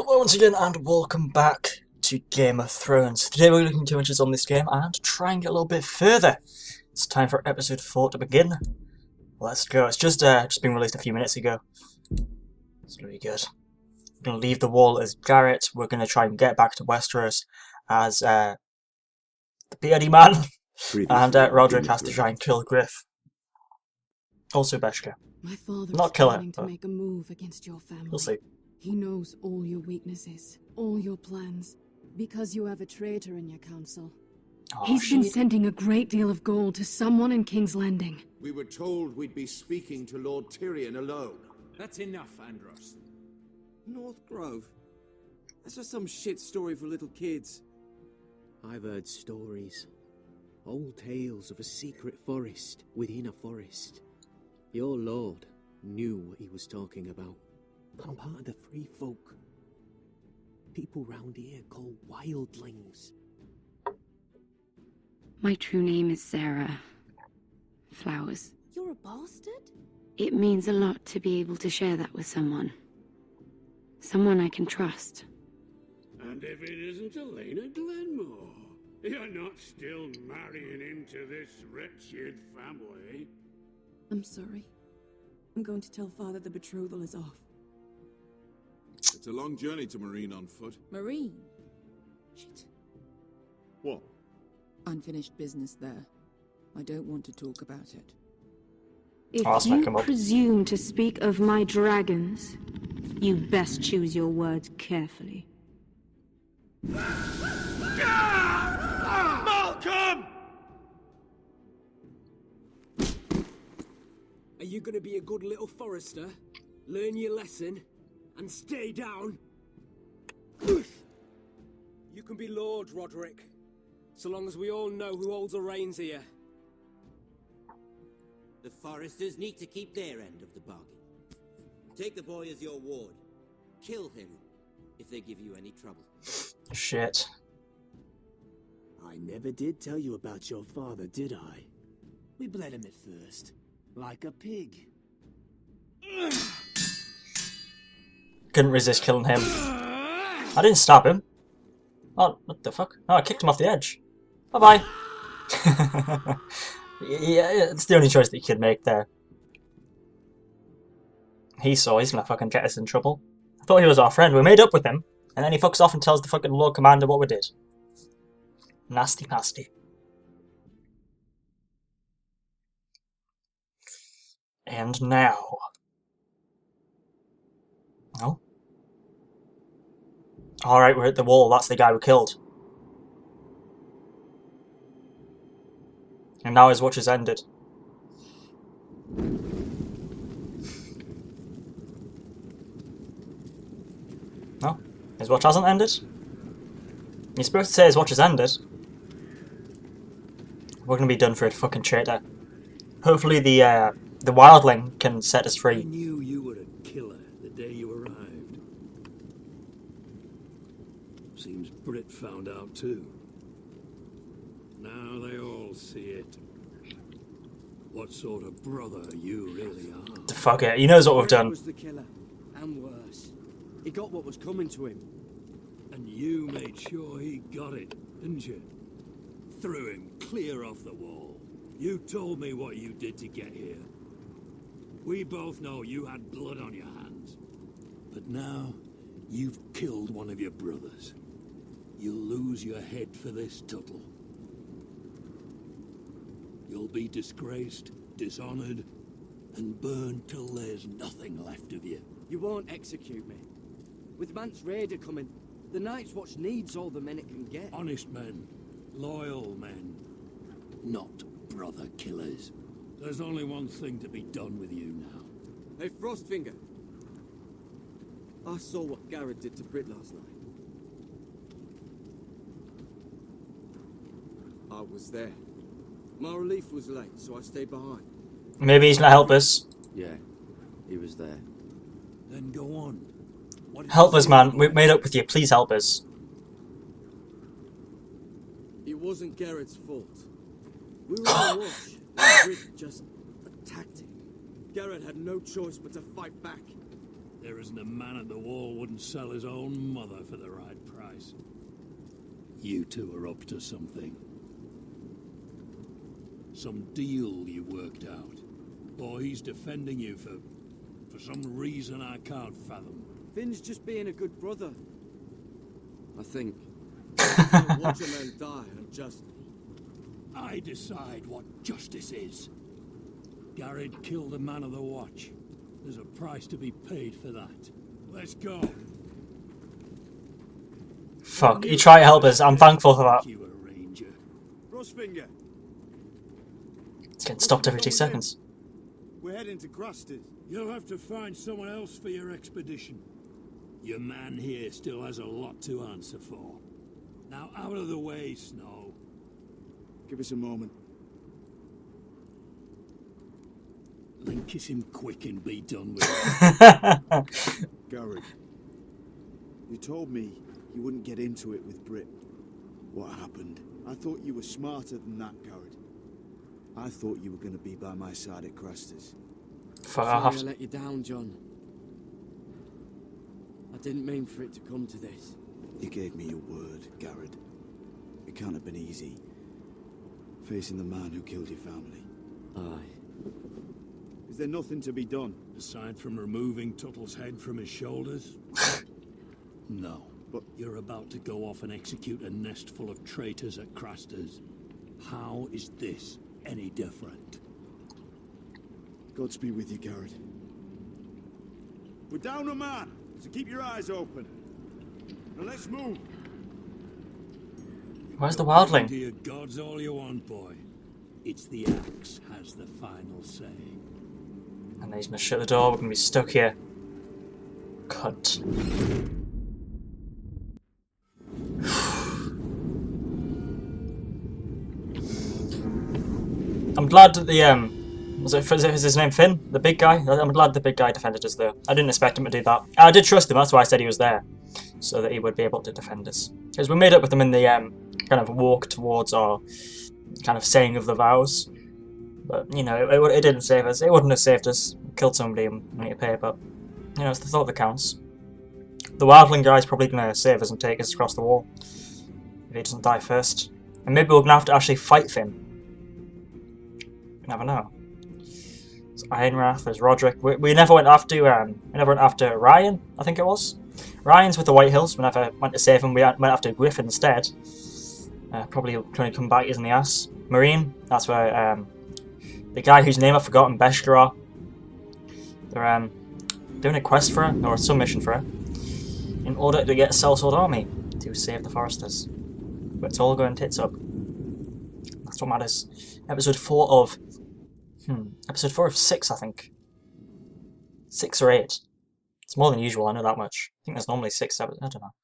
Hello once again and welcome back to Game of Thrones. Today we're looking 2 inches on this game and try and get a little bit further. It's time for episode 4 to begin. Let's go. It's just been released a few minutes ago. It's gonna be good. We're gonna leave the wall as Garrett. We're gonna try and get back to Westeros as the beardy man. And Roderick has to try and kill Griff. Also Beshka. My father Not is kill her, planning to but make a move against your family. we'll see. He knows all your weaknesses, all your plans, because you have a traitor in your council. Oh, He's been shit. sending a great deal of gold to someone in King's Landing. We were told we'd be speaking to Lord Tyrion alone. That's enough, Andros. North Grove? That's just some shit story for little kids. I've heard stories. Old tales of a secret forest within a forest. Your lord knew what he was talking about. I'm part of the free folk. People round here call Wildlings. My true name is Sarah Flowers. You're a bastard? It means a lot to be able to share that with someone. Someone I can trust. And if it isn't Elena Glenmore, you're not still marrying into this wretched family. I'm sorry. I'm going to tell Father the betrothal is off. It's a long journey to Marine on foot. Marine? Shit. What? Unfinished business there. I don't want to talk about it. If I'll smack you him up. presume to speak of my dragons, you best choose your words carefully. Malcolm! Are you gonna be a good little forester? Learn your lesson? And stay down? You can be Lord, Roderick. So long as we all know who holds the reins here. The foresters need to keep their end of the bargain. Take the boy as your ward. Kill him if they give you any trouble. Shit. I never did tell you about your father, did I? We bled him at first, like a pig. Couldn't resist killing him. I didn't stab him. Oh, what the fuck? Oh, I kicked him off the edge. Bye-bye. Yeah, it's the only choice that you could make there. He saw he's gonna fucking get us in trouble. I thought he was our friend. We made up with him. And then he fucks off and tells the fucking Lord Commander what we did. Nasty, nasty. And now... Oh? Alright, we're at the wall. That's the guy we killed. And now his watch has ended. No? His watch hasn't ended? You're supposed to say his watch has ended. We're gonna be done for a fucking traitor. Hopefully the Wildling can set us I free. knew you were a killer the day you arrived. Seems Britt found out too. Now they all see it. What sort of brother you really are. Fuck it, he knows what we've Britt done. was the killer, and worse. He got what was coming to him. And you made sure he got it, didn't you? Threw him clear off the wall. You told me what you did to get here. We both know you had blood on your hands. But now, you've killed one of your brothers. You'll lose your head for this, Tuttle. You'll be disgraced, dishonored, and burned till there's nothing left of you. You won't execute me. With Mance Raider coming, the Night's Watch needs all the men it can get. Honest men, loyal men, not brother killers. There's only one thing to be done with you now. Hey, Frostfinger. I saw what Garrett did to Britt last night. I was there. My relief was late, so I stayed behind. Maybe he's gonna help us. Yeah, he was there. Then go on. What did Help you us, see? man. We've made up with you. Please help us. It wasn't Garrett's fault. We were on watch, and Britt just attacked him. Garrett had no choice but to fight back. There isn't a man at the wall wouldn't sell his own mother for the right price. You two are up to something. Some deal you worked out. Or he's defending you for some reason I can't fathom. Finn's just being a good brother. I think. Watch a man die unjustly. I decide what justice is. Garrett killed a man of the watch. There's a price to be paid for that. Let's go. Fuck, he tried to help us. I'm thankful for that. You a ranger. Frostfinger, It's getting stopped every 2 seconds. we're heading to Crusters. You'll have to find someone else for your expedition. Your man here still has a lot to answer for. Now out of the way, Snow. Give us a moment. Then kiss him quick and be done with it. Garrett, you told me you wouldn't get into it with Brit. What happened? I thought you were smarter than that, Garrett. I thought you were going to be by my side at Crusters. Fuck, Sorry I'll have I to... let you down, John. I didn't mean for it to come to this. You gave me your word, Garrett. It can't have been easy. Facing the man who killed your family. Aye. Is there nothing to be done? Aside from removing Tuttle's head from his shoulders? No. But you're about to go off and execute a nest full of traitors at Crusters. How is this any different? Godspeed with you, Garrett. We're down a man, so keep your eyes open. Now let's move. Where's the To wildling? your gods all you want, boy. It's the axe has the final say. And he's gonna shut the door, we're gonna be stuck here. Cunt. I'm glad that the was his name Finn? The big guy? I'm glad the big guy defended us there. I didn't expect him to do that. I did trust him, that's why I said he was there. So that he would be able to defend us. Because we made up with him in the kind of walk towards our kind of saying of the vows. But, you know, it didn't save us. It wouldn't have saved us. We killed somebody and we need to pay, but, you know, it's the thought that counts. The wildling guy's probably going to save us and take us across the wall. If he doesn't die first. And maybe we're going to have to actually fight Finn. You never know. There's Ironrath, there's Roderick. We never went after Ryan, I think it was. Ryan's with the White Hills. We never went to save him. We went after Griff instead. Probably trying to come back using the ass. Marine, that's where the guy whose name I've forgotten, Beshkara. They're doing a quest for her, or some mission for her, in order to get a sellsword army to save the foresters. But it's all going tits up. That's what matters. Episode 4 of... Episode 4 of 6, I think. 6 or 8. It's more than usual, I know that much. I think there's normally 6 episodes, I don't know.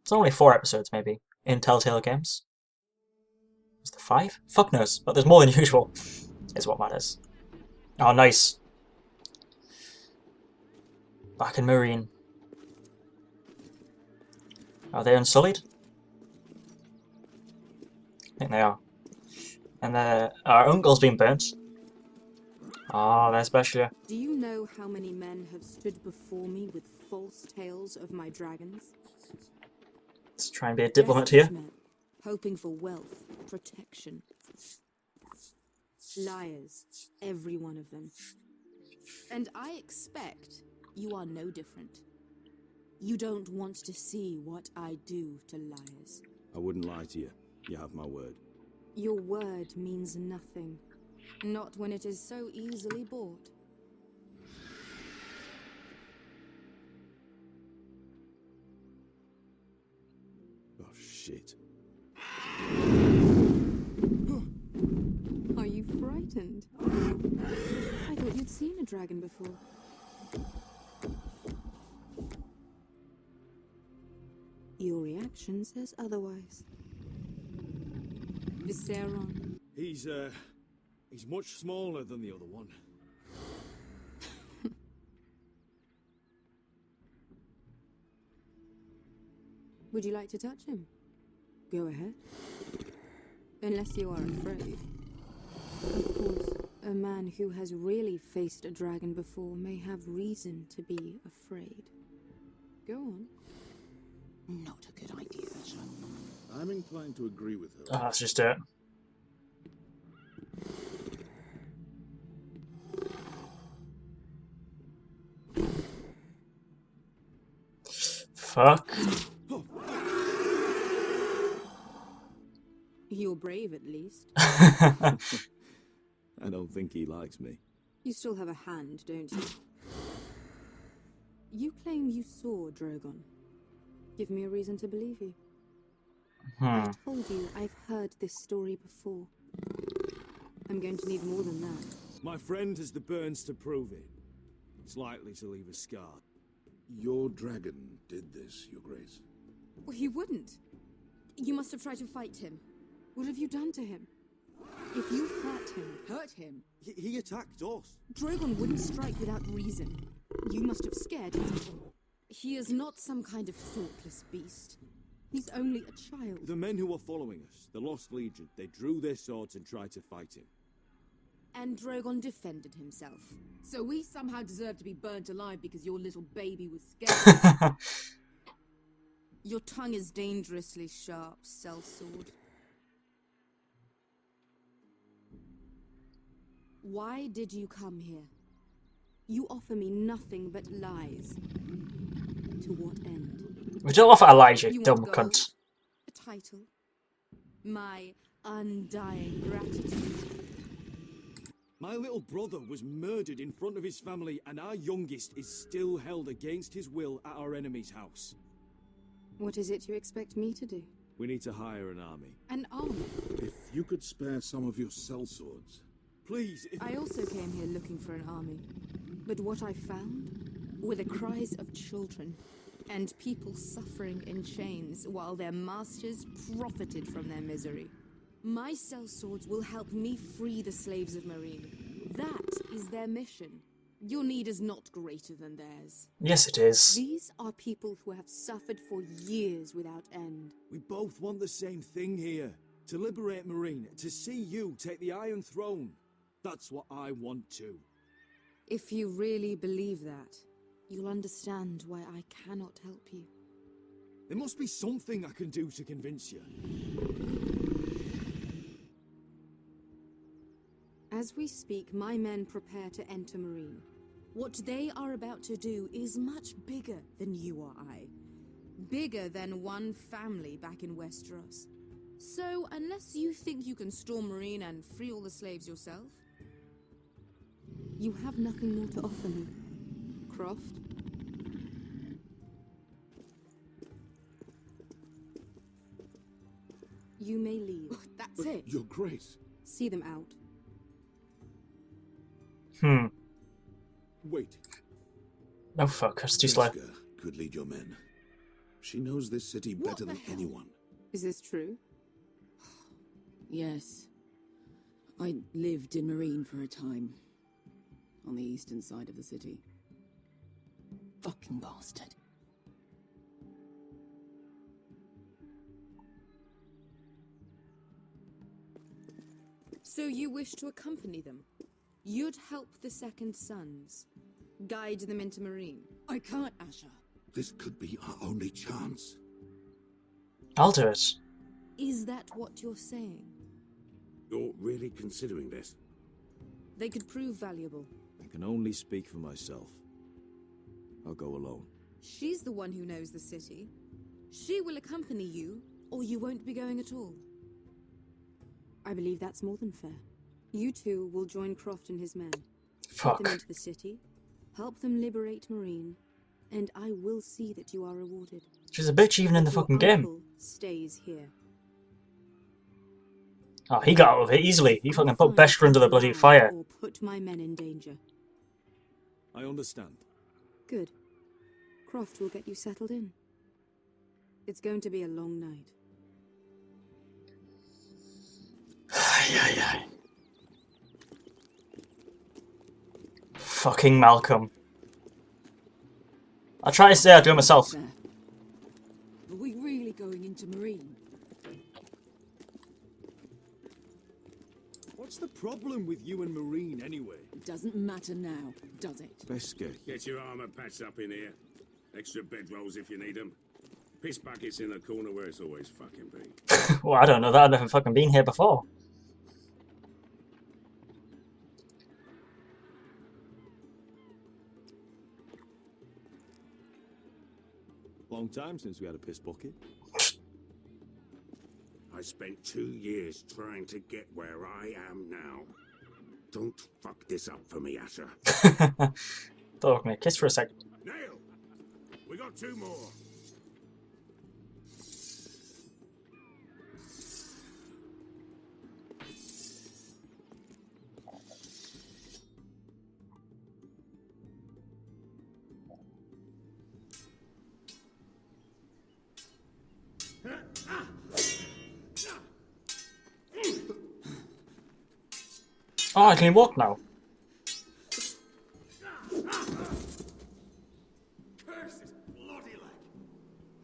It's only 4 episodes, maybe, in Telltale games. Is there 5? Fuck knows, but there's more than usual, is what matters. Oh, nice. Back in Marine. Are they unsullied? I think they are. And our uncle's been burnt. Ah, there's Beshkara. Do you know how many men have stood before me with false tales of my dragons? Let's try and be a diplomat here. Men, hoping for wealth, protection. Liars, every one of them. And I expect you are no different. You don't want to see what I do to liars. I wouldn't lie to you. You have my word. Your word means nothing. Not when it is so easily bought. Oh, shit. Are you frightened? I thought you'd seen a dragon before. Your reaction says otherwise. Visceron. He's much smaller than the other one. Would you like to touch him? Go ahead. Unless you are afraid. Of course, A man who has really faced a dragon before may have reason to be afraid. Go on. Not a good idea, sir. I'm inclined to agree with her. Oh, that's just it. Fuck. You're brave, at least. I don't think he likes me. You still have a hand, don't you? You claim you saw Drogon. Give me a reason to believe you. I told you I've heard this story before. I'm going to need more than that. My friend has the burns to prove it. It's likely to leave a scar. Your dragon did this, Your Grace. Well, he wouldn't. You must have tried to fight him. What have you done to him? If you hurt him... He attacked us. Drogon wouldn't strike without reason. You must have scared him. He is not some kind of thoughtless beast. He's only a child. The men who were following us, the Lost Legion, they drew their swords and tried to fight him. And Drogon defended himself. So we somehow deserve to be burnt alive because your little baby was scared. Your tongue is dangerously sharp, sellsword. Why did you come here? You offer me nothing but lies. To what end? We don't offer Elijah, You dumb want gold? cunt. A title? My undying gratitude. My little brother was murdered in front of his family, and our youngest is still held against his will at our enemy's house. What is it you expect me to do? We need to hire an army. An army? If you could spare some of your sellswords. Please, if... I also came here looking for an army. But what I found were the cries of children and people suffering in chains while their masters profited from their misery. My sellswords will help me free the slaves of Marine. That is their mission. Your need is not greater than theirs. Yes, it is. These are people who have suffered for years without end. We both want the same thing here. To liberate Marine, to see you take the Iron Throne. That's what I want too. If you really believe that, you'll understand why I cannot help you. There must be something I can do to convince you. As we speak, my men prepare to enter Marine. What they are about to do is much bigger than you or I. Bigger than one family back in Westeros. So, unless you think you can storm Marine and free all the slaves yourself, you have nothing more to offer me, Croft. You may leave. That's But it. Your Grace. See them out. Wait. No fuck, that's too slow. Jessica could lead your men. She knows this city better than anyone. Is this true? Yes. I lived in Marine for a time. On the eastern side of the city. Fucking bastard. So you wish to accompany them? You'd help the Second Sons, guide them into Marine. I can't, Asher. This could be our only chance. I'll do it. Is that what you're saying? You're really considering this? They could prove valuable. I can only speak for myself. I'll go alone. She's the one who knows the city. She will accompany you, or you won't be going at all. I believe that's more than fair. You two will join Croft and his men. Fuck. Take them into the city, help them liberate Marine, and I will see that you are rewarded. She's a bitch even in the Your fucking game. uncle stays here. Oh, he got out of it easily. He fucking put Beshra under the bloody fire. Or put my men in danger. I understand. Good. Croft will get you settled in. It's going to be a long night. Ay. Fucking Malcolm. I try to say I do it myself. Are we really going into Marine? What's the problem with you and Marine, anyway? It doesn't matter now, does it? Beskar. Get your armor patched up in here. Extra bedrolls if you need them. Piss buckets in the corner where it's always fucking been. Well, I don't know that. I've never fucking been here before. Long time since we had a piss bucket. I spent 2 years trying to get where I am now. Don't fuck this up for me, Asher. Thought me a kiss for a second. Nail! We got 2 more. Oh, I can walk now.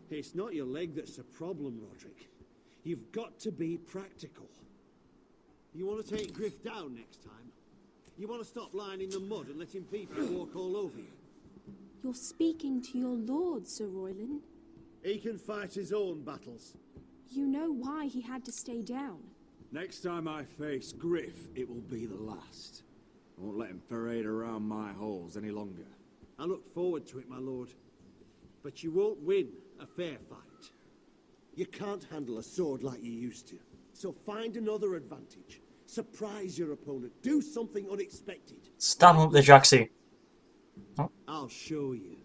It's not your leg that's the problem, Roderick. You've got to be practical. You want to take Griff down next time? You want to stop lying in the mud and letting people walk all over you? You're speaking to your lord, Sir Royland. He can fight his own battles. You know why he had to stay down. Next time I face Griff, it will be the last. I won't let him parade around my halls any longer. I look forward to it, my lord. But you won't win a fair fight. You can't handle a sword like you used to. So find another advantage. Surprise your opponent. Do something unexpected. Stab him up the Jaxie. Oh. I'll show you.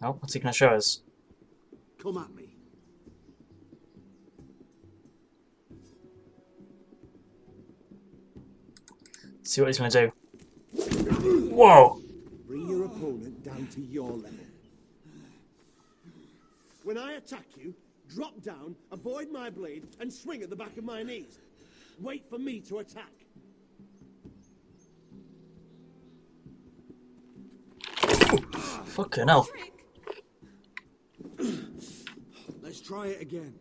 Oh, what's he gonna show us? Come at me. See what he's gonna do. Whoa! Bring your opponent down to your level. When I attack you, drop down, avoid my blade, and swing at the back of my knees. Wait for me to attack. Fucking hell. Let's try it again.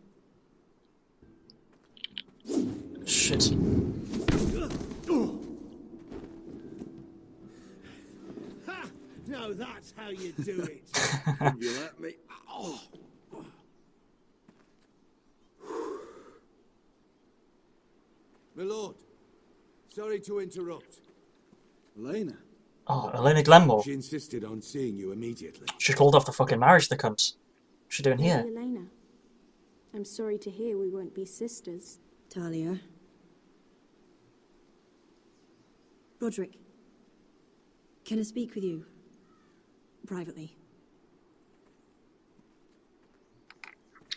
Shit. Ha! Now that's how you do it. You let me. Oh. My lord, sorry to interrupt. Elena. Oh, Elena Glenmore. She insisted on seeing you immediately. She called off the fucking marriage, the cunt. What's she doing here? Lady Elena, I'm sorry to hear we won't be sisters. Talia. Roderick. Can I speak with you? Privately.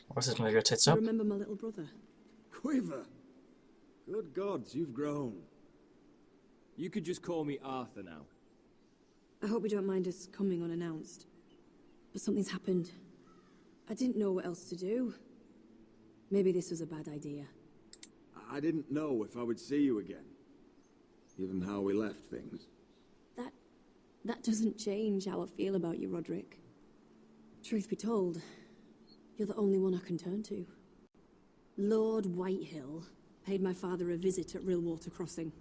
What's this gonna go tits You up? remember my little brother? Quiver. Good gods, you've grown. You could just call me Arthur now. I hope you don't mind us coming unannounced. But something's happened. I didn't know what else to do. Maybe this was a bad idea. I didn't know if I would see you again. Given how we left things. That doesn't change how I feel about you, Roderick. Truth be told, you're the only one I can turn to. Lord Whitehill paid my father a visit at Rillwater Crossing.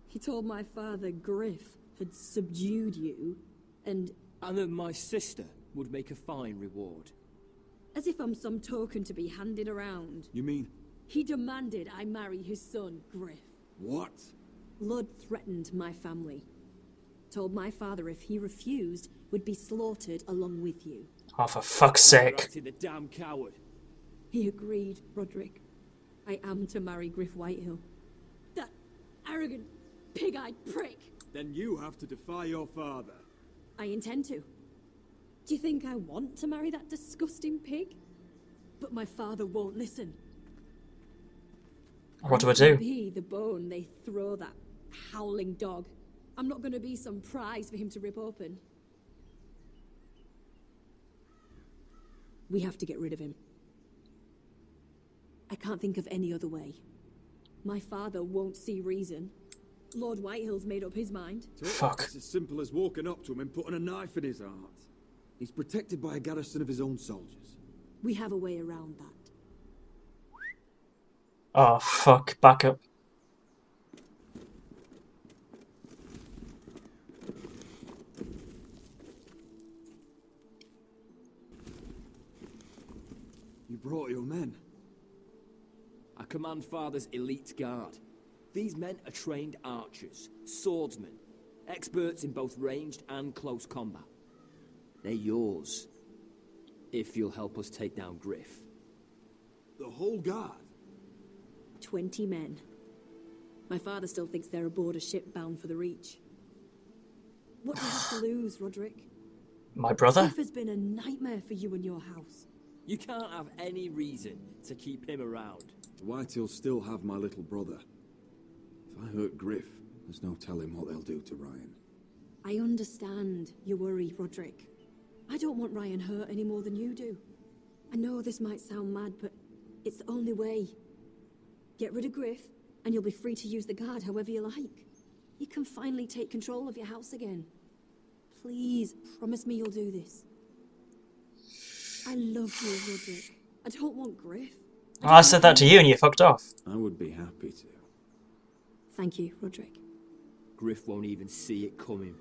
He told my father Griff had subdued you, and that my sister would make a fine reward. as if I'm some token to be handed around. You mean? He demanded I marry his son, Griff. What? Blood threatened my family. Told my father if he refused, would be slaughtered along with you. Oh, for fuck's sake. The damn coward. He agreed, Roderick. I am to marry Griff Whitehill. That arrogant, pig-eyed prick. Then you have to defy your father. I intend to. Do you think I want to marry that disgusting pig? But my father won't listen. What do I do? Be the bone they throw that howling dog. I'm not going to be some prize for him to rip open. We have to get rid of him. I can't think of any other way. My father won't see reason. Lord Whitehill's made up his mind. Fuck. It's as simple as walking up to him and putting a knife in his heart. He's protected by a garrison of his own soldiers. We have a way around that. Oh, fuck. Back up. You brought your men. I command Father's elite guard. These men are trained archers, swordsmen, experts in both ranged and close combat. They're yours, if you'll help us take down Griff. The whole guard? 20 men. My father still thinks they're aboard a ship bound for the Reach. What do you have to lose, Roderick? My brother? Griff has been a nightmare for you and your house. You can't have any reason to keep him around. The Whitehills still have my little brother. If I hurt Griff, there's no telling what they'll do to Ryan. I understand your worry, Roderick. I don't want Ryan hurt any more than you do. I know this might sound mad, but it's the only way. Get rid of Griff, and you'll be free to use the guard however you like. You can finally take control of your house again. Please, promise me you'll do this. I love you, Roderick. I don't want Griff. I said that to you and you fucked off. I would be happy to. Thank you, Roderick. Griff won't even see it coming.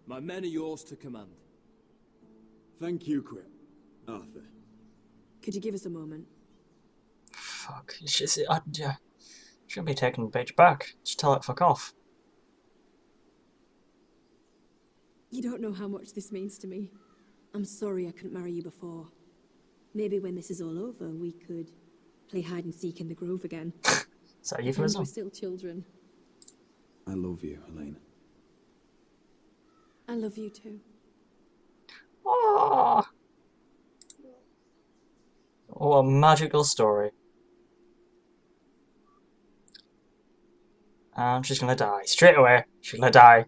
My men are yours to command. Thank you, Crip. Arthur. Could you give us a moment? Fuck. Yeah. Shouldn't be taking the bitch back. Just tell it fuck off. You don't know how much this means to me. I'm sorry I couldn't marry you before. Maybe when this is all over, we could play hide and seek in the grove again. Is that euphemism? We're still children. I love you, Helena. I love you too. Aww. Oh, a magical story. And she's gonna die. Straight away, she's gonna die.